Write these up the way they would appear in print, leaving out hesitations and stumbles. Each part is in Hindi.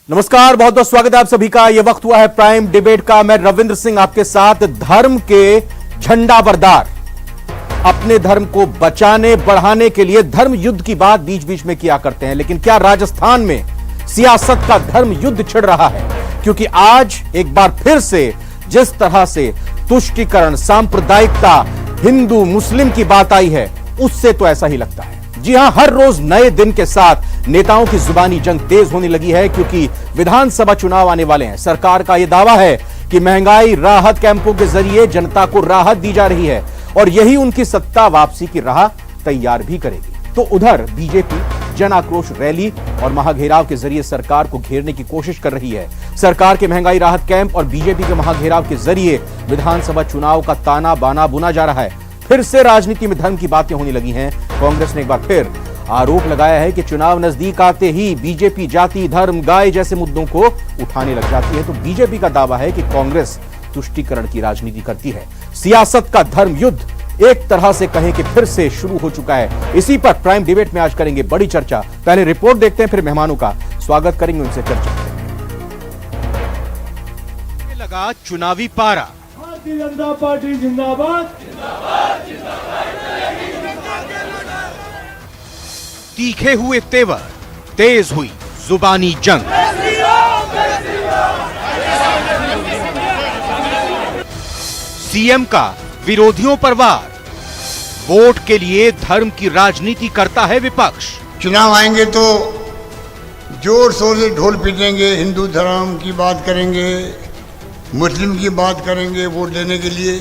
नमस्कार, बहुत बहुत स्वागत है आप सभी का। यह वक्त हुआ है प्राइम डिबेट का। मैं रविंद्र सिंह आपके साथ। धर्म के झंडा बरदार अपने धर्म को बचाने बढ़ाने के लिए धर्म युद्ध की बात बीच बीच में किया करते हैं, लेकिन क्या राजस्थान में सियासत का धर्म युद्ध छिड़ रहा है? क्योंकि आज एक बार फिर से जिस तरह से तुष्टीकरण, सांप्रदायिकता, हिंदू मुस्लिम की बात आई है, उससे तो ऐसा ही लगता है। जी हां, हर रोज नए दिन के साथ नेताओं की जुबानी जंग तेज होने लगी है, क्योंकि विधानसभा चुनाव आने वाले हैं। सरकार का यह दावा है कि महंगाई राहत कैंपों के जरिए जनता को राहत दी जा रही है और यही उनकी सत्ता वापसी की राह तैयार भी करेगी। तो उधर बीजेपी जन आक्रोश रैली और महाघेराव के जरिए सरकार को घेरने की कोशिश कर रही है। सरकार के महंगाई राहत कैंप और बीजेपी के महाघेराव के जरिए विधानसभा चुनाव का ताना बाना बुना जा रहा है। फिर से राजनीति में धर्म की बातें होने लगी हैं। कांग्रेस ने एक बार फिर आरोप लगाया है कि चुनाव नजदीक आते ही बीजेपी जाति, धर्म, गाय जैसे मुद्दों को उठाने लग जाती है। तो बीजेपी का दावा है कि कांग्रेस तुष्टीकरण की राजनीति करती है। सियासत का धर्म युद्ध एक तरह से कहें कि फिर से शुरू हो चुका है। इसी पर प्राइम डिबेट में आज करेंगे बड़ी चर्चा। पहले रिपोर्ट देखते हैं, फिर मेहमानों का स्वागत करेंगे, उनसे चर्चा करेंगे। लगा चुनावी पारा, भारतीय जनता पार्टी जिंदाबाद। तीखे हुए तेवर, तेज हुई जुबानी जंग। सीएम का विरोधियों पर वार, वोट के लिए धर्म की राजनीति करता है विपक्ष। चुनाव आएंगे तो जोर शोर से ढोल पीटेंगे, हिंदू धर्म की बात करेंगे, मुस्लिम की बात करेंगे वोट देने के लिए।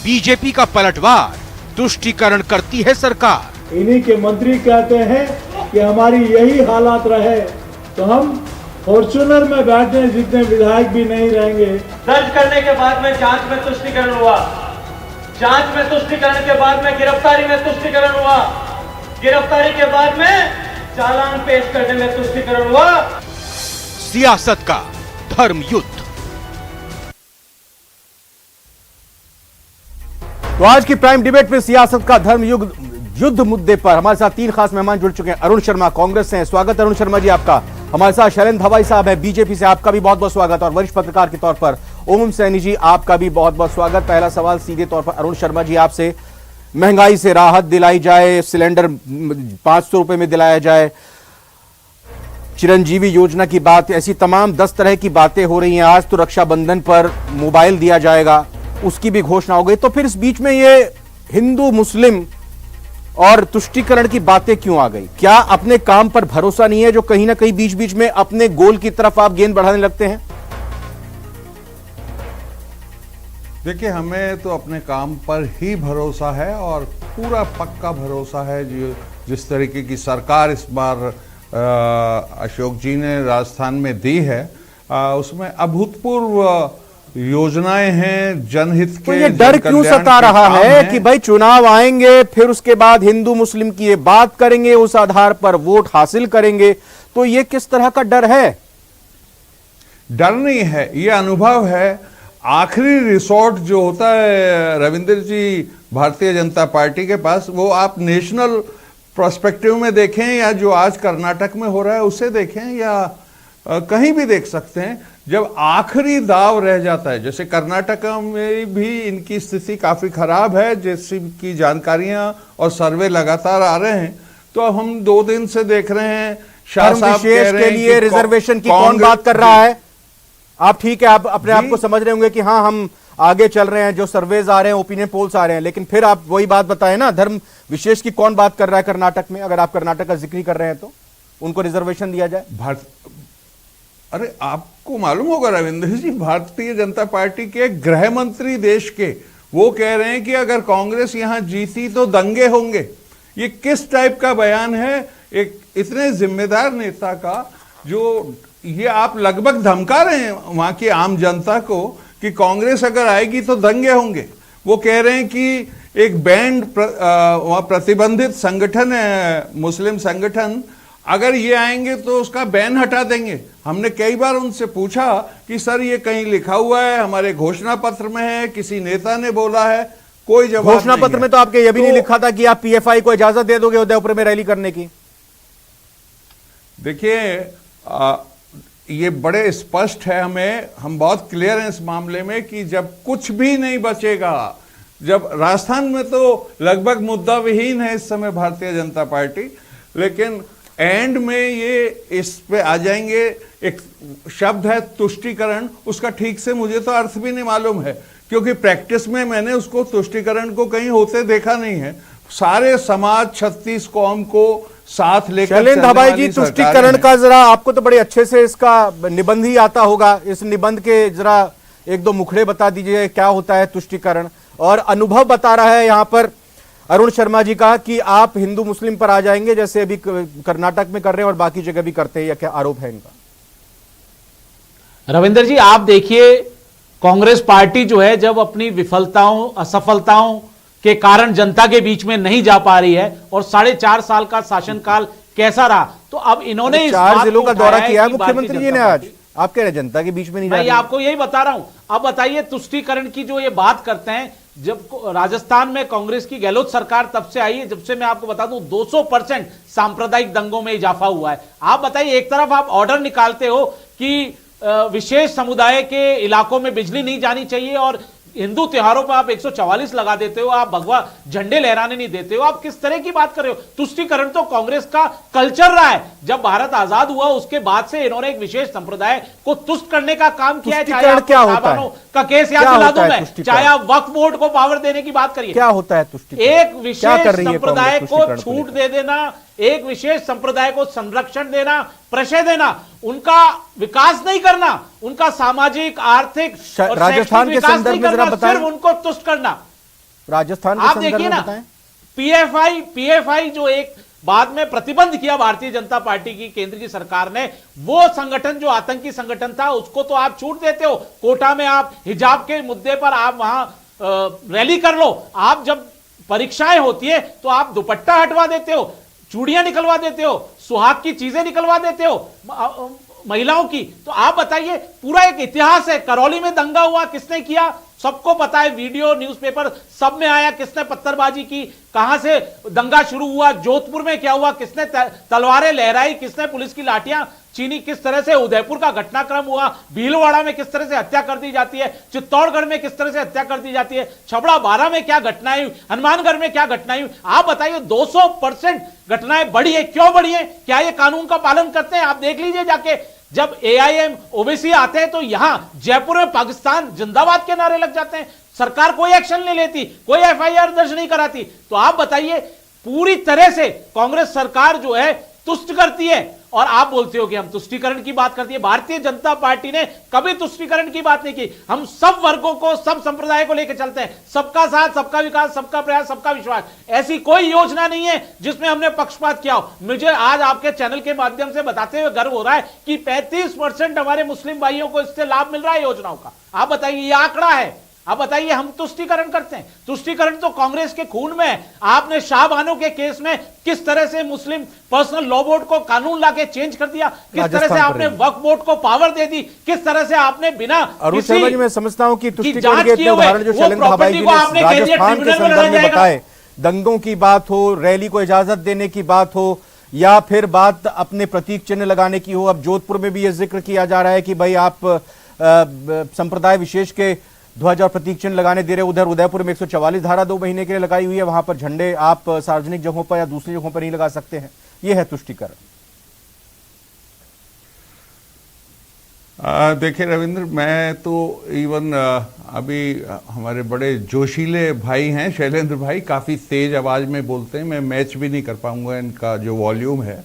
बीजेपी का पलटवार, तुष्टीकरण करती है सरकार। इन्हीं के मंत्री कहते हैं कि हमारी यही हालात रहे तो हम फॉर्च्यूनर में बैठने जितने विधायक भी नहीं रहेंगे। दर्ज करने के बाद में जांच में तुष्टीकरण हुआ, जांच में तुष्टीकरण के बाद में गिरफ्तारी में तुष्टीकरण हुआ, गिरफ्तारी के बाद में चालान पेश करने में तुष्टीकरण हुआ। सियासत का धर्म युद्ध। तो आज की प्राइम डिबेट में सियासत का धर्म युद्ध मुद्दे पर हमारे साथ तीन खास मेहमान जुड़ चुके हैं। अरुण शर्मा कांग्रेस से हैं, स्वागत अरुण शर्मा जी आपका। हमारे साथ शैलेंद्र हवाई साहब है बीजेपी से, आपका भी बहुत बहुत स्वागत। और वरिष्ठ पत्रकार के तौर पर ओम सैनी जी, आपका भी बहुत बहुत स्वागत। पहला सवाल सीधे तौर पर अरुण शर्मा जी आपसे, महंगाई से राहत दिलाई जाए, सिलेंडर 500 रुपए में दिलाया जाए, चिरंजीवी योजना की बात, ऐसी तमाम 10 तरह की बातें हो रही हैं। आज तो रक्षाबंधन पर मोबाइल दिया जाएगा, उसकी भी घोषणा हो गई। तो फिर इस बीच में ये हिंदू मुस्लिम और तुष्टीकरण की बातें क्यों आ गई? क्या अपने काम पर भरोसा नहीं है जो कहीं ना कहीं बीच बीच में अपने गोल की तरफ आप गेंद बढ़ाने लगते हैं? देखिए, हमें तो अपने काम पर ही भरोसा है और पूरा पक्का भरोसा है। जिस तरीके की सरकार इस बार अशोक जी ने राजस्थान में दी है, उसमें अभूतपूर्व योजनाएं हैं जनहित के। तो ये डर क्यों सता रहा है कि भाई चुनाव आएंगे, फिर उसके बाद हिंदू मुस्लिम की ये बात करेंगे, उस आधार पर वोट हासिल करेंगे? तो ये किस तरह का डर है? डर नहीं है, ये अनुभव है। आखिरी रिसोर्ट जो होता है रविंद्र जी भारतीय जनता पार्टी के पास, वो आप नेशनल पर्सपेक्टिव में देखें या जो आज कर्नाटक में हो रहा है उसे देखें या कहीं भी देख सकते हैं। जब आखिरी दाव रह जाता है, जैसे कर्नाटक में भी इनकी स्थिति काफी खराब है, जैसी की जानकारियां और सर्वे लगातार आ रहे हैं। तो अब हम 2 दिन से देख रहे हैं, शाह साहब कह रहे हैं के लिए रिजर्वेशन की कौन बात कर रहा है? आप ठीक है, आप अपने आप को समझ रहे होंगे कि हाँ हम आगे चल रहे हैं, जो सर्वेज आ रहे हैं, ओपिनियन पोल्स आ रहे हैं, लेकिन फिर आप वही बात बताएं ना, धर्म विशेष की कौन बात कर रहा है कर्नाटक में? अगर आप कर्नाटक का जिक्र कर रहे हैं तो उनको रिजर्वेशन दिया जाए। अरे आपको मालूम होगा रविंद्र जी, भारतीय जनता पार्टी के गृह मंत्री देश के, वो कह रहे हैं कि अगर कांग्रेस यहां जीती तो दंगे होंगे। ये किस टाइप का बयान है एक इतने जिम्मेदार नेता का, जो ये आप लगभग धमका रहे हैं वहां की आम जनता को कि कांग्रेस अगर आएगी तो दंगे होंगे। वो कह रहे हैं कि एक बैंड वहां प्रतिबंधित संगठन है, मुस्लिम संगठन, अगर ये आएंगे तो उसका बैन हटा देंगे। हमने कई बार उनसे पूछा कि सर ये कहीं लिखा हुआ है, हमारे घोषणा पत्र में है, किसी नेता ने बोला है? कोई जवाब नहीं। घोषणा पत्र में तो आपके ये भी नहीं लिखा था कि आप पीएफआई को इजाजत दे दोगे उदयपुर में रैली करने की? देखिए, ये बड़े स्पष्ट है, हम बहुत क्लियर हैं इस मामले में कि जब कुछ भी नहीं बचेगा, जब राजस्थान में तो लगभग मुद्दा विहीन है इस समय भारतीय जनता पार्टी, लेकिन एंड में ये इस पे आ जाएंगे। एक शब्द है तुष्टीकरण, उसका ठीक से मुझे तो अर्थ भी नहीं मालूम है, क्योंकि प्रैक्टिस में मैंने उसको तुष्टीकरण को कहीं होते देखा नहीं है। सारे समाज 36 कौम को साथ लेकर शैलेंद्र धाबाई जी, तुष्टीकरण का जरा आपको तो बड़े अच्छे से इसका निबंध ही आता होगा, इस निबंध के जरा एक दो मुखड़े बता दीजिए, क्या होता है तुष्टीकरण। और अनुभव बता रहा है यहाँ पर अरुण शर्मा जी का कि आप हिंदू मुस्लिम पर आ जाएंगे, जैसे अभी कर्नाटक में कर रहे हैं और बाकी जगह भी करते हैं, या क्या आरोप है इनका? रविंद्र जी, आप देखिए, कांग्रेस पार्टी जो है जब अपनी विफलताओं असफलताओं के कारण जनता के बीच में नहीं जा पा रही है, और 4.5 साल का शासनकाल कैसा रहा, तो अब इन्होंने 4 जिलों का दौरा किया है मुख्यमंत्री जी ने आज। आप कह रहे हैं जनता के बीच में नहीं जा रही? मैं आपको यही बता रहा हूं। अब बताइए, तुष्टीकरण की जो ये बात करते हैं, जब राजस्थान में कांग्रेस की गहलोत सरकार तब से आई है, जब से मैं आपको बता दूं 200% सांप्रदायिक दंगों में इजाफा हुआ है। आप बताइए, एक तरफ आप ऑर्डर निकालते हो कि विशेष समुदाय के इलाकों में बिजली नहीं जानी चाहिए, और हिंदू त्योहारों पर आप 144 लगा देते हो, आप भगवा झंडे लहराने नहीं देते हो। आप किस तरह की बात कर रहे हो? तुष्टीकरण तो कांग्रेस का कल्चर रहा है। जब भारत आजाद हुआ उसके बाद से इन्होंने एक विशेष संप्रदाय को तुष्ट करने का काम किया है। चाहे आप साहबानों का केस याद दिला दूं मैं, चाहे आप वक्फ बोर्ड को पावर देने की बात करिए। क्या होता है तुष्टीकरण? एक विशेष संप्रदाय को छूट दे देना, एक विशेष संप्रदाय को संरक्षण देना, प्रशय देना, उनका विकास नहीं करना, उनका सामाजिक आर्थिक और राजस्थान के संदर्भ में जरा बताएं, सिर्फ उनको तुष्ट करना। राजस्थान आप देखिए ना, पीएफआई जो एक बाद में प्रतिबंध किया भारतीय जनता पार्टी की केंद्र की सरकार ने, वो संगठन जो आतंकी संगठन था उसको तो आप छूट देते हो। कोटा में आप हिजाब के मुद्दे पर आप वहां रैली कर लो, आप जब परीक्षाएं होती है तो आप दुपट्टा हटवा देते हो, चूड़ियां निकलवा देते हो, सुहाग की चीजें निकलवा देते हो महिलाओं की। तो आप बताइए, पूरा एक इतिहास है। करौली में दंगा हुआ, किसने किया? सबको पता है, वीडियो न्यूज़पेपर सब में आया, किसने पत्थरबाजी की, कहां से दंगा शुरू हुआ, जोधपुर में क्या हुआ, किसने तलवारें लहराई, किसने पुलिस की लाठियां चीनी, किस तरह से उदयपुर का घटनाक्रम हुआ, भीलवाड़ा में किस तरह से हत्या कर दी जाती है, चित्तौड़गढ़ में किस तरह से हत्या कर दी जाती है, छबड़ा बारा में क्या घटनाएं हुई, हनुमानगढ़ में क्या घटनाएं हुई। आप बताइए, 200% घटनाएं बढ़ी है। क्यों बढ़ी है? क्या ये कानून का पालन करते हैं? आप देख लीजिए जाके, जब एआईएम ओबीसी आते हैं तो यहां जयपुर में पाकिस्तान जिंदाबाद के नारे लग जाते हैं, सरकार कोई एक्शन नहीं लेती, कोई एफआईआर दर्ज नहीं कराती। तो आप बताइए, पूरी तरह से कांग्रेस सरकार जो है तुष्ट करती है, और आप बोलते हो कि हम तुष्टीकरण की बात करती है। भारतीय जनता पार्टी ने कभी तुष्टीकरण की बात नहीं की। हम सब वर्गों को, सब संप्रदाय को लेकर चलते हैं, सबका साथ, सबका विकास, सबका प्रयास, सबका विश्वास। ऐसी कोई योजना नहीं है जिसमें हमने पक्षपात किया हो। मुझे आज आपके चैनल के माध्यम से बताते हुए गर्व हो रहा है कि 35% हमारे मुस्लिम भाइयों को इससे लाभ मिल रहा है योजनाओं का। आप बताइए, यह आंकड़ा है। आप बताइए, हम तुष्टीकरण करते हैं? तुष्टीकरण तो कांग्रेस के खून में है। आपने शाहबानो के केस में किस तरह से मुस्लिम पर्सनल लॉ बोर्ड को कानून लाके चेंज कर दिया, किस तरह से आपने वक्फ बोर्ड को पावर दे दी, किस तरह से आपने बिना किसी मैं समझता हूं कि तुष्टीकरण के इतने उदाहरण जो शैलेंद्र धाबाई जी ने राजस्थान के संदर्भ में बताए, दंगों की बात हो, रैली को इजाजत देने की बात हो, या फिर बात अपने प्रतीक चिन्ह लगाने की हो। अब जोधपुर में भी यह जिक्र किया जा रहा है कि भाई आप संप्रदाय विशेष के ध्वज और प्रतीक चिन्ह लगाने दे रहे। उधर उदयपुर में 144 धारा 2 महीने के लिए लगाई हुई है, वहां पर झंडे आप सार्वजनिक जगहों पर या दूसरी जगहों पर नहीं लगा सकते हैं। यह है तुष्टीकरण। देखिए रविंद्र, मैं तो इवन अभी हमारे बड़े जोशीले भाई हैं शैलेंद्र भाई, काफ़ी तेज आवाज़ में बोलते हैं, मैं मैच भी नहीं कर पाऊंगा इनका जो वॉल्यूम है।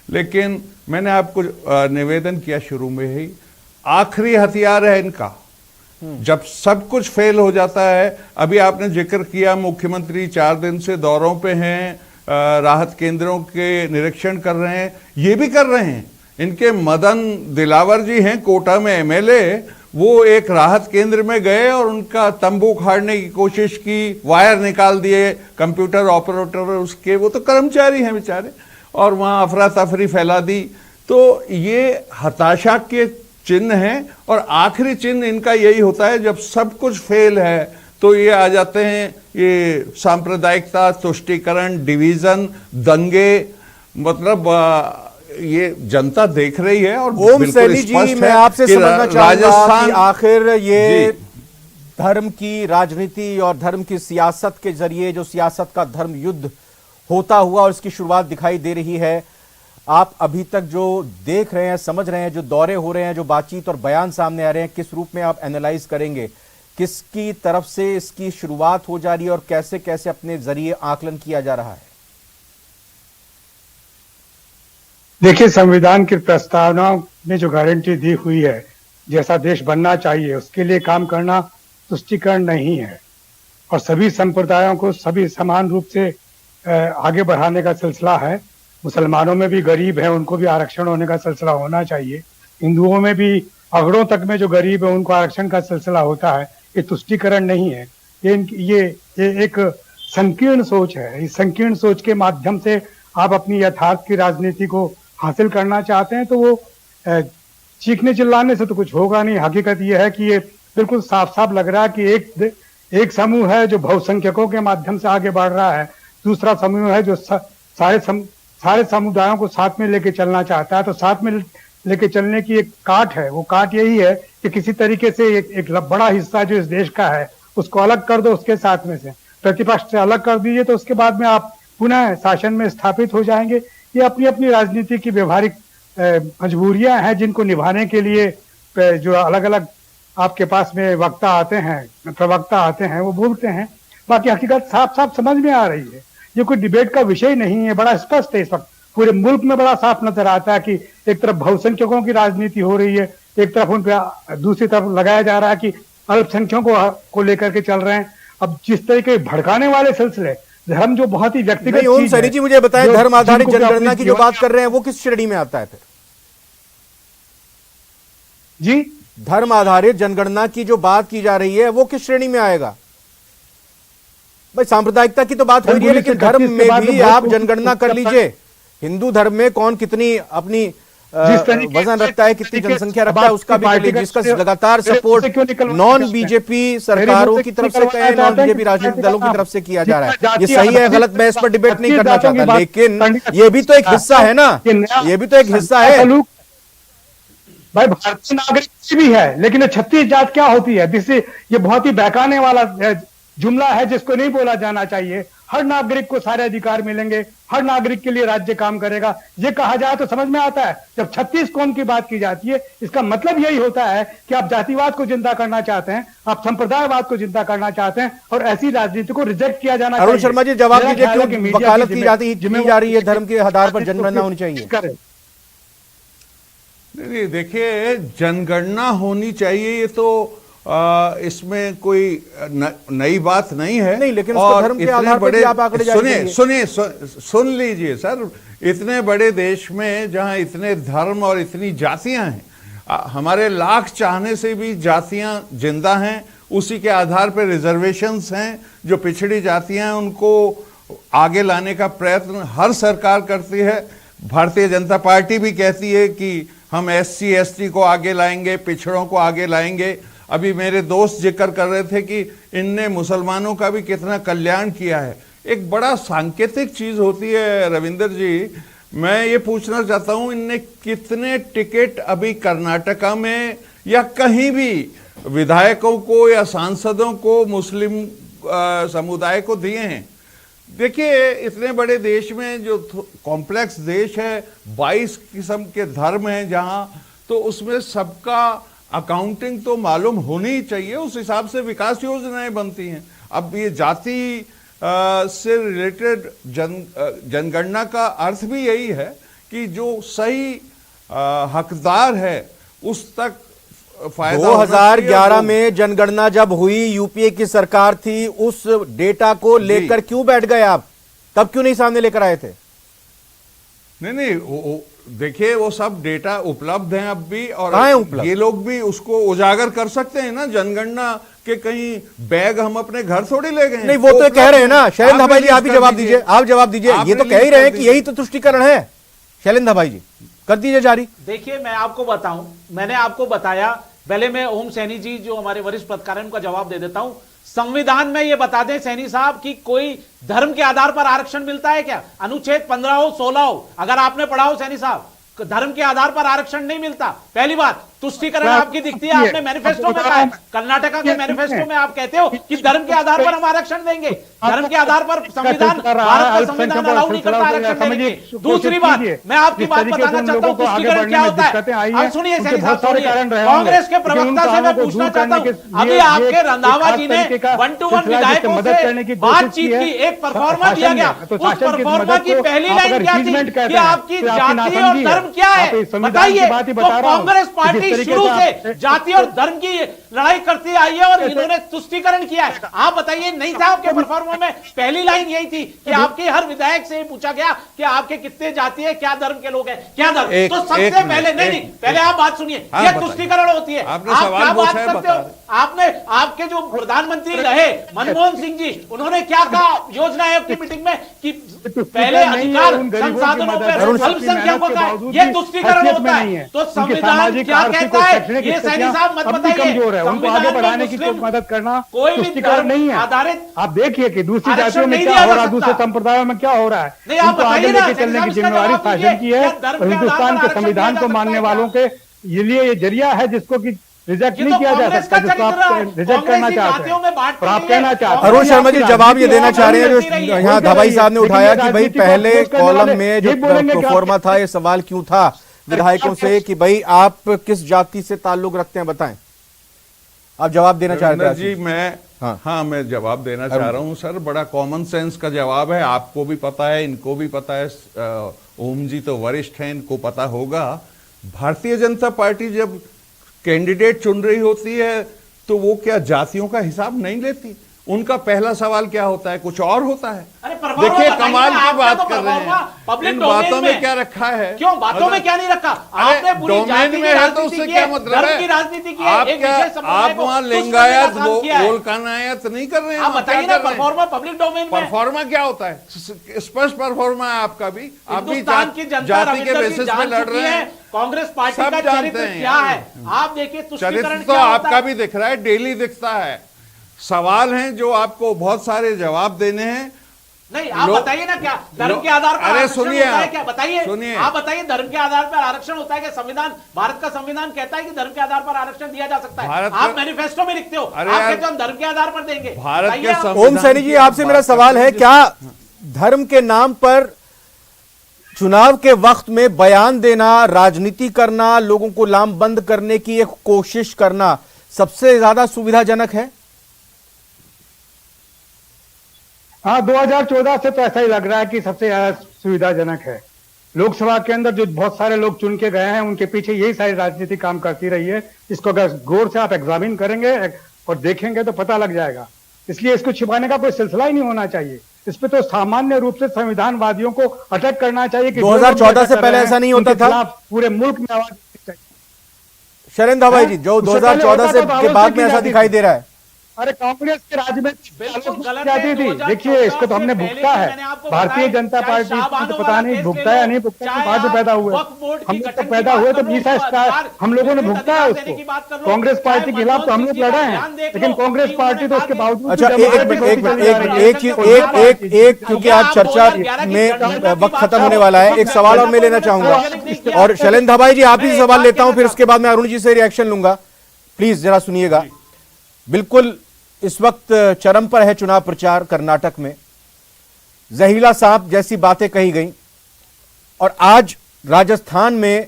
लेकिन मैंने आपको निवेदन किया शुरू में ही, आखिरी हथियार है इनका जब सब कुछ फेल हो जाता है। अभी आपने जिक्र किया, मुख्यमंत्री 4 दिन से दौरों पे हैं, राहत केंद्रों के निरीक्षण कर रहे हैं, ये भी कर रहे हैं। इनके मदन दिलावर जी हैं कोटा में एमएलए, वो एक राहत केंद्र में गए और उनका तंबू उखाड़ने की कोशिश की, वायर निकाल दिए, कंप्यूटर ऑपरेटर उसके, वो तो कर्मचारी हैं बेचारे, और वहाँ अफरा तफरी फैला दी। तो ये हताशा के चिन्ह हैं, और आखिरी चिन्ह इनका यही होता है जब सब कुछ फेल है तो ये आ जाते हैं, ये सांप्रदायिकता, तुष्टीकरण, डिवीजन, दंगे, मतलब ये जनता देख रही है और ओम बिल्कुल सैनी जी, स्पष्ट मैं है आपसे कि समझना चाहूंगा राजस्थान कि आखिर ये जी। धर्म की राजनीति और धर्म की सियासत के जरिए जो सियासत का धर्म युद्ध होता हुआ और इसकी शुरुआत दिखाई दे रही है, आप अभी तक जो देख रहे हैं, समझ रहे हैं, जो दौरे हो रहे हैं, जो बातचीत और बयान सामने आ रहे हैं, किस रूप में आप एनालाइज करेंगे? किसकी तरफ से इसकी शुरुआत हो जा रही है और कैसे कैसे अपने जरिए आकलन किया जा रहा है? देखिए, संविधान की प्रस्तावना में जो गारंटी दी हुई है, जैसा देश बनना चाहिए उसके लिए काम करना तुष्टीकरण नहीं है, और सभी संप्रदायों को सभी समान रूप से आगे बढ़ाने का सिलसिला है। मुसलमानों में भी गरीब है, उनको भी आरक्षण होने का सिलसिला होना चाहिए। हिंदुओं में भी अगड़ों तक में जो गरीब है उनको आरक्षण का सिलसिला होता है। ये तुष्टीकरण नहीं है, ये एक संकीर्ण सोच है। इस संकीर्ण सोच के माध्यम से आप अपनी यथार्थ की राजनीति को हासिल करना चाहते हैं तो वो चीखने चिल्लाने से तो कुछ होगा नहीं। हकीकत ये है कि ये बिल्कुल साफ साफ लग रहा है कि एक समूह है जो बहुसंख्यकों के माध्यम से आगे बढ़ रहा है, दूसरा समूह है जो सारे समुदायों को साथ में लेके चलना चाहता है। तो साथ में लेके चलने की एक काट है, वो काट यही है कि किसी तरीके से एक बड़ा हिस्सा जो इस देश का है उसको अलग कर दो, उसके साथ में से प्रतिपक्ष से अलग कर दीजिए, तो उसके बाद में आप पुनः शासन में स्थापित हो जाएंगे। ये अपनी अपनी राजनीति की व्यवहारिक मजबूरियां हैं जिनको निभाने के लिए जो अलग अलग आपके पास में वक्ता आते हैं, प्रवक्ता आते हैं, वो बोलते हैं। बाकी हकीकत साफ साफ समझ में आ रही है। ये कोई डिबेट का विषय नहीं है, बड़ा स्पष्ट है। इस वक्त पूरे मुल्क में बड़ा साफ नजर आता है कि एक तरफ बहुसंख्यकों की राजनीति हो रही है, एक तरफ उन पे दूसरी तरफ लगाया जा रहा है कि अल्पसंख्यकों को लेकर के चल रहे हैं। अब जिस तरीके भड़काने वाले सिलसिले, धर्म जो बहुत ही व्यक्तिगत ओम सैनी जी, मुझे बताएं, धर्म आधारित जनगणना की जो बात कर रहे हैं वो किस श्रेणी में आता है फिर? जी, धर्म आधारित जनगणना की जो बात की जा रही है वो किस श्रेणी में आएगा? भाई सांप्रदायिकता की तो बात हो रही है, लेकिन धर्म में भी आप जनगणना कर लीजिए। हिंदू धर्म में कौन कितनी अपनी वजन रखता है, कितनी जनसंख्या रखता है, उसका भी कर लीजिए। जिसका लगातार सपोर्ट नॉन बीजेपी सरकारों की तरफ से कहे, नॉन बीजेपी राजनीतिक दलों की तरफ से किया जा रहा है। ये सही है गलत, मैं इस पर डिबेट नहीं करना चाहता, लेकिन ये भी तो एक हिस्सा है ना, ये भी तो एक हिस्सा है। भाई भारतीय नागरिक भी है, लेकिन 36 जात क्या होती है? जिससे ये बहुत ही बहकाने वाला जुमला है जिसको नहीं बोला जाना चाहिए। हर नागरिक को सारे अधिकार मिलेंगे, हर नागरिक के लिए राज्य काम करेगा, ये कहा जाए तो समझ में आता है। जब 36 कौम की बात की जाती है, इसका मतलब यही होता है कि आप जातिवाद को जिंदा करना चाहते हैं, आप संप्रदायवाद को जिंदा करना चाहते हैं, और ऐसी राजनीति को रिजेक्ट किया जाना चाहिए। अरुण शर्मा जी, जवाब दीजिए, क्यों वकालत की जा रही है धर्म के आधार पर जनगणना होनी चाहिए? नहीं, देखिए, जनगणना होनी चाहिए, ये तो इसमें कोई नई बात नहीं है। नहीं, लेकिन उसको धर्म के आधार पर भी आप आंकड़े जारी करिए। सुन लीजिए सर, इतने बड़े देश में जहां इतने धर्म और इतनी जातियां हैं, हमारे लाख चाहने से भी जातियां जिंदा हैं। उसी के आधार पर रिजर्वेशंस हैं, जो पिछड़ी जातियां हैं उनको आगे लाने का प्रयत्न हर सरकार करती है। भारतीय जनता पार्टी भी कहती है कि हम SC ST को आगे लाएंगे, पिछड़ों को आगे लाएंगे। अभी मेरे दोस्त जिक्र कर रहे थे कि इनने मुसलमानों का भी कितना कल्याण किया है। एक बड़ा सांकेतिक चीज होती है रविंदर जी, मैं ये पूछना चाहता हूं, इनने कितने टिकट अभी कर्नाटका में या कहीं भी विधायकों को या सांसदों को मुस्लिम समुदाय को दिए हैं? देखिए, इतने बड़े देश में, जो कॉम्प्लेक्स देश है, 22 किस्म के धर्म हैं जहां, तो उसमें सबका अकाउंटिंग तो मालूम होनी ही चाहिए। उस हिसाब से विकास योजनाएं बनती हैं। अब ये जाति से रिलेटेड जनगणना का अर्थ भी यही है कि जो सही हकदार है उस तक फायदा। 2011 में जनगणना जब हुई, यूपीए की सरकार थी, उस डेटा को लेकर क्यों बैठ गए आप? तब क्यों नहीं सामने लेकर आए थे? नहीं, देखिए, वो सब डेटा उपलब्ध हैं अब भी, और ये लोग भी उसको उजागर कर सकते हैं ना। जनगणना के कहीं बैग हम अपने घर थोड़ी ले गए? नहीं, वो तो कह रहे हैं ना। शैलेंद्र भाई जी, आप ही जवाब दीजिए, आप जवाब दीजिए। ये तो कह ही रहे हैं कि यही तो तुष्टीकरण है। शैलेंद्र भाई जी, कर दीजिए जारी। देखिए, मैं आपको बताऊं, मैंने आपको बताया, पहले मैं ओम सैनी जी जो हमारे वरिष्ठ पत्रकार हैं उनका जवाब दे देता हूं। संविधान में ये बता दें सैनी साहब कि कोई धर्म के आधार पर आरक्षण मिलता है क्या? अनुच्छेद 15 हो, 16 हो, अगर आपने पढ़ा हो सैनी साहब, धर्म के आधार पर आरक्षण नहीं मिलता। पहली बात, तुष्टीकरण आपकी दिखती है, आपने मैनिफेस्टो में कहा है, कर्नाटका के मैनिफेस्टो में आप कहते हो कि धर्म के आधार पर हम आरक्षण देंगे, धर्म के आधार पर संविधान, भारत का संविधान अलाउ नहीं करता आरक्षण देने की। दूसरी बात, मैं आपकी बात बताना चाहता हूं, तुष्टीकरण क्या होता है। अब सुनिए सैनी साहब, कांग्रेस के प्रवक्ता से मैं पूछना चाहता हूं, अभी आपके रंधावा जी ने 1-to-1 विधायकों से बातचीत की, एक परफॉर्मा दिया गया, उस परफॉर्मा की पहली लाइन क्या थी कि आपकी जाति और धर्म क्या है, बताइए। तो कांग्रेस पार्टी शुरू से जाति और धर्म की लड़ाई करती आई है और इन्होंने तुष्टीकरण किया है। आप बताइए, नहीं था आपके परफॉर्मा में? पहली लाइन यही थी कि आपके हर विधायक से पूछा गया कि आपके कितने जाति है, क्या धर्म के लोग हैं, क्या धर्म। तो सबसे पहले नहीं, पहले आप बात सुनिए, यह तुष्टीकरण होती है। आप क्या बात करते हो? आपने, आपके जो प्रधानमंत्री रहे मनमोहन सिंह जी, उन्होंने क्या कहा योजना आयोग की मीटिंग में कि पहले अधिकार संसाधनों पर अल्पसंख्यकों का, यह तुष्टीकरण होता है। तो संविधान क्या कहता है, ये सैनी साहब मत बताइए। उनको आगे बढ़ाने की कोई मदद करना कोई भी तुष्टीकरण नहीं है। आधारित आप देखिए कि दूसरी जातियों में क्या हो रहा है, दूसरे संप्रदायों में क्या हो रहा है, इनको आगे लेके चलने की जिम्मेवारी शासन की है। और हिंदुस्तान के संविधान को मानने वालों के लिए ये जरिया है जिसको कि रिजेक्ट नहीं किया जा सकता, जिसको आप रिजेक्ट करना चाहते हैं और आप कहना चाहते हैं। अरुण शर्मा जी जवाब ये देना चाह रहे हैं, जो यहाँ धवाई साहब ने उठाया कि भाई पहले कॉलम में जो प्रोफॉर्मा था, ये सवाल क्यों था विधायकों से कि भाई आप किस जाति से ताल्लुक रखते हैं, बताएं। आप जवाब देना चाह रहे थे जी। मैं जवाब देना चाह रहा हूं सर, बड़ा कॉमन सेंस का जवाब है, आपको भी पता है, इनको भी पता है, ओम जी तो वरिष्ठ हैं, इनको पता होगा। भारतीय जनता पार्टी जब कैंडिडेट चुन रही होती है तो वो क्या जातियों का हिसाब नहीं लेती? उनका पहला सवाल क्या होता है, कुछ और होता है। देखिए कमाल की बात कर रहे हैं, इन बातों में क्या रखा है? क्यों बातों में क्या नहीं रखा? आपने पूरी डोमेन में है तो उससे क्या मतलब है? राजनीति की आप वहां लिंगायत वोल्कानायत नहीं कर रहे हैं। आप बताइए ना, परफॉर्मा पब्लिक डोमेन में परफॉर्मा क्या होता है? स्पष्ट परफॉर्मा है आपका भी, आप भी जाति के बेसिस पे लड़ रहे हैं। कांग्रेस पार्टी का चरित्र क्या है आप देखिए, चरित्र तो आपका भी दिख रहा है, डेली दिखता है। सवाल हैं जो आपको बहुत सारे जवाब देने हैं। नहीं, आप बताइए ना, क्या धर्म के आधार पर आरक्षण होता है? क्या बताइए, सुनिए, आप बताइए, धर्म के आधार पर आरक्षण होता है? कि संविधान, भारत का संविधान कहता है कि धर्म के आधार पर आरक्षण दिया जा सकता है। आप मैनिफेस्टो में लिखते हो, आप कहते हो हम धर्म के आधार पर देंगे। भारत के ओम सैनी जी, आपसे मेरा सवाल है, क्या धर्म के नाम पर चुनाव के वक्त में बयान देना, राजनीति करना, लोगों को लामबंद करने की एक कोशिश करना सबसे ज्यादा सुविधाजनक है? हाँ, 2014 से तो ऐसा ही लग रहा है कि सबसे ज्यादा सुविधाजनक है। लोकसभा के अंदर जो बहुत सारे लोग चुन के गए हैं, उनके पीछे यही सारी राजनीति काम करती रही है। इसको अगर गौर से आप एग्जामिन करेंगे और देखेंगे तो पता लग जाएगा। इसलिए इसको छिपाने का कोई सिलसिला ही नहीं होना चाहिए। इस पे तो सामान्य रूप से संविधानवादियों को अटैक करना चाहिए कि 2014 से पहले ऐसा नहीं होता था। पूरे मुल्क में आवाज चाहिए। शैलेंद्र भाई जी, जो 2014 से के बाद में ऐसा दिखाई दे रहा है। अरे कांग्रेस के राज में बिल्कुल गलत जाती थी। देखिए, इसको तो हमने भुगता है। भारतीय जनता पार्टी को पता नहीं भुगता है नहीं भुगता, बाद में पैदा हुए हम लोग तो पैदा हुए तो 20 स्टार हम लोगों ने भुगता है उसको। कांग्रेस पार्टी के खिलाफ तो हम लोग लड़े हैं, लेकिन कांग्रेस पार्टी तो उसके बावजूद। अच्छा, एक क्योंकि आज चर्चा में वक्त खत्म होने वाला है, एक सवाल और मैं लेना चाहूंगा और शैलेंद्र भाई जी आप ही सवाल लेता हूं, फिर उसके बाद मैं अरुण जी से रिएक्शन लूंगा। प्लीज जरा सुनिएगा। बिल्कुल इस वक्त चरम पर है चुनाव प्रचार कर्नाटक में, जहीला सांप जैसी बातें कही गई और आज राजस्थान में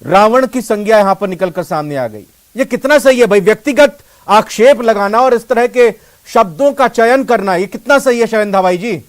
रावण की संज्ञा यहां पर निकलकर सामने आ गई। यह कितना सही है भाई? व्यक्तिगत आक्षेप लगाना और इस तरह के शब्दों का चयन करना, यह कितना सही है शैलेंद्र भाई जी?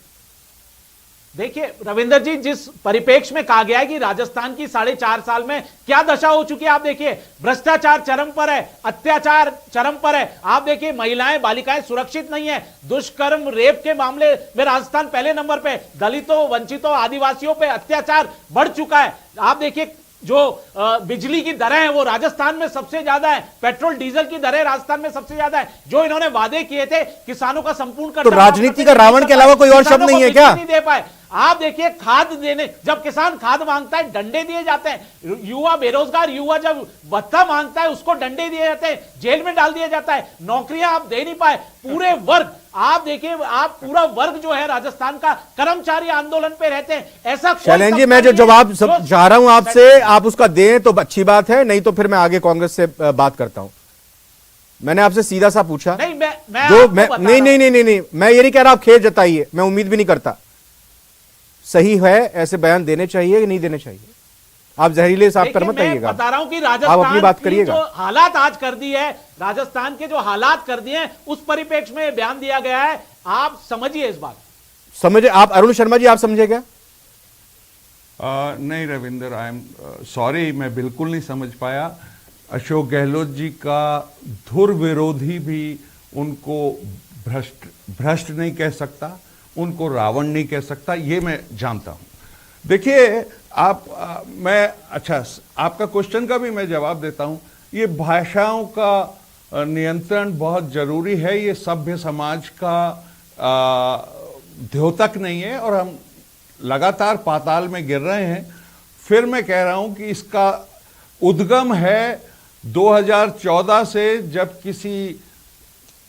देखिए रविंदर जी, जिस परिपेक्ष में कहा गया है कि राजस्थान की 4.5 साल में क्या दशा हो चुकी है, आप देखिए भ्रष्टाचार चरम पर है, अत्याचार चरम पर है। आप देखिए महिलाएं, बालिकाएं सुरक्षित नहीं है, दुष्कर्म, रेप के मामले में राजस्थान पहले नंबर पे, दलितों, वंचितों, आदिवासियों पे अत्याचार बढ़ चुका है। आप देखिए जो बिजली की दरें हैं वो राजस्थान में सबसे ज्यादा है, पेट्रोल डीजल की दरें राजस्थान में सबसे ज्यादा है। जो इन्होंने वादे किए थे किसानों का संपूर्ण तो राजनीति का रावण के अलावा कोई और शब्द नहीं है क्या? नहीं दे पाए। आप देखिए खाद देने, जब किसान खाद मांगता है डंडे दिए जाते हैं, युवा बेरोजगार युवा जब भत्ता मांगता है उसको डंडे दिए जाते हैं, जेल में डाल दिया जाता है, नौकरियां आप दे नहीं पाए। पूरे वर्ग आप देखिए, आप पूरा वर्ग जो है राजस्थान का कर्मचारी आंदोलन पे रहते हैं। ऐसा शैलेंद्र जी, मैं जो जवाब चाह रहा हूं आपसे, आप उसका दें तो अच्छी बात है, नहीं तो फिर मैं आगे कांग्रेस से बात करता हूं। मैंने आपसे सीधा सा पूछा। नहीं, मैं जो मैं नहीं, मैं ये नहीं कह रहा आप खेद जताइए, मैं उम्मीद भी नहीं करता। सही है, ऐसे बयान देने चाहिए कि नहीं देने चाहिए? आप जहरीले साहब पर मत आइएगा, बता रहा हूं कि आप राजस्थान अपनी बात की करिएगा। जो हालात आज कर दी है, राजस्थान के जो हालात कर दिए हैं, उस परिप्रेक्ष्य में बयान दिया गया है। आप समझिए इस बात, समझे आप? अरुण शर्मा जी, आप समझे क्या? नहीं रविंदर, आई एम सॉरी, मैं बिल्कुल नहीं समझ पाया। अशोक गहलोत जी का धुर विरोधी भी उनको भ्रष्ट नहीं कह सकता, उनको रावण नहीं कह सकता, ये मैं जानता हूं। देखिए अच्छा, आपका क्वेश्चन का भी मैं जवाब देता हूं। ये भाषाओं का नियंत्रण बहुत जरूरी है, ये सभ्य समाज का द्योतक नहीं है और हम लगातार पाताल में गिर रहे हैं। फिर मैं कह रहा हूं कि इसका उद्गम है 2014 से, जब किसी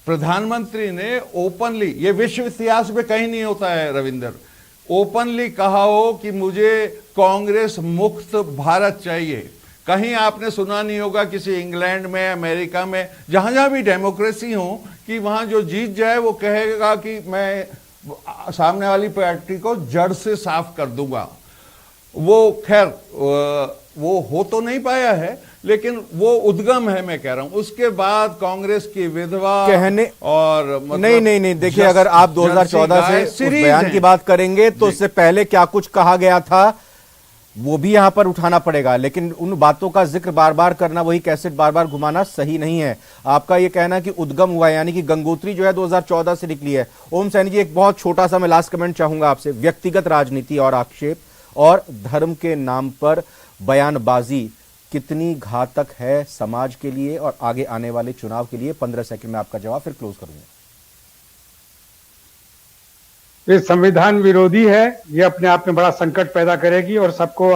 प्रधानमंत्री ने ओपनली, ये विश्व इतिहास में कहीं नहीं होता है रविंदर, ओपनली कहा हो कि मुझे कांग्रेस मुक्त भारत चाहिए। कहीं आपने सुना नहीं होगा किसी इंग्लैंड में, अमेरिका में, जहां जहां भी डेमोक्रेसी हो, कि वहां जो जीत जाए वो कहेगा कि मैं सामने वाली पार्टी को जड़ से साफ कर दूंगा। वो खैर वो हो तो नहीं पाया है, लेकिन वो उद्गम है, मैं कह रहा हूं। उसके बाद कांग्रेस की विधवा कहने और मतलब नहीं, देखिए, अगर आप 2014 से उस बयान की बात करेंगे तो उससे पहले क्या कुछ कहा गया था वो भी यहां पर उठाना पड़ेगा, लेकिन उन बातों का जिक्र बार बार करना, वही कैसेट बार बार घुमाना सही नहीं है। आपका यह कहना कि उद्गम हुआ है, यानी कि गंगोत्री जो है 2014 से निकली है। ओम सैनी जी, एक बहुत छोटा सा मैं लास्ट कमेंट चाहूंगा आपसे। व्यक्तिगत राजनीति और आक्षेप और धर्म के नाम पर बयानबाजी कितनी घातक है समाज के लिए और आगे आने वाले चुनाव के लिए? 15 सेकंड में आपका जवाब, फिर क्लोज करूंगा। ये संविधान विरोधी है, ये अपने आप में बड़ा संकट पैदा करेगी और सबको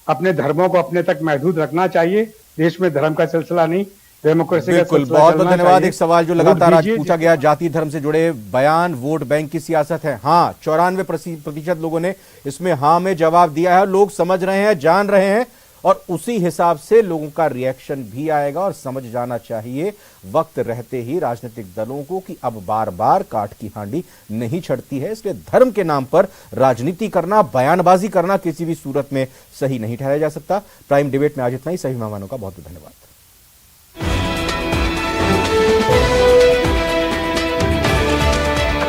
अपने धर्मों को अपने तक महदूद रखना चाहिए। देश में धर्म का सिलसिला नहीं, डेमोक्रेसी का बिल्कुल। बहुत बहुत धन्यवाद। एक सवाल जो लगातार आज पूछा गया, जाति धर्म से जुड़े बयान वोट बैंक की सियासत है। हाँ, 94% लोगों ने इसमें हाँ में जवाब दिया है। लोग समझ रहे हैं, जान रहे हैं, और उसी हिसाब से लोगों का रिएक्शन भी आएगा। और समझ जाना चाहिए वक्त रहते ही राजनीतिक दलों को कि अब बार बार काठ की हांडी नहीं छड़ती है। इसलिए धर्म के नाम पर राजनीति करना, बयानबाजी करना किसी भी सूरत में सही नहीं ठहराया जा सकता। प्राइम डिबेट में आज इतना ही। सभी मेहमानों का बहुत बहुत धन्यवाद।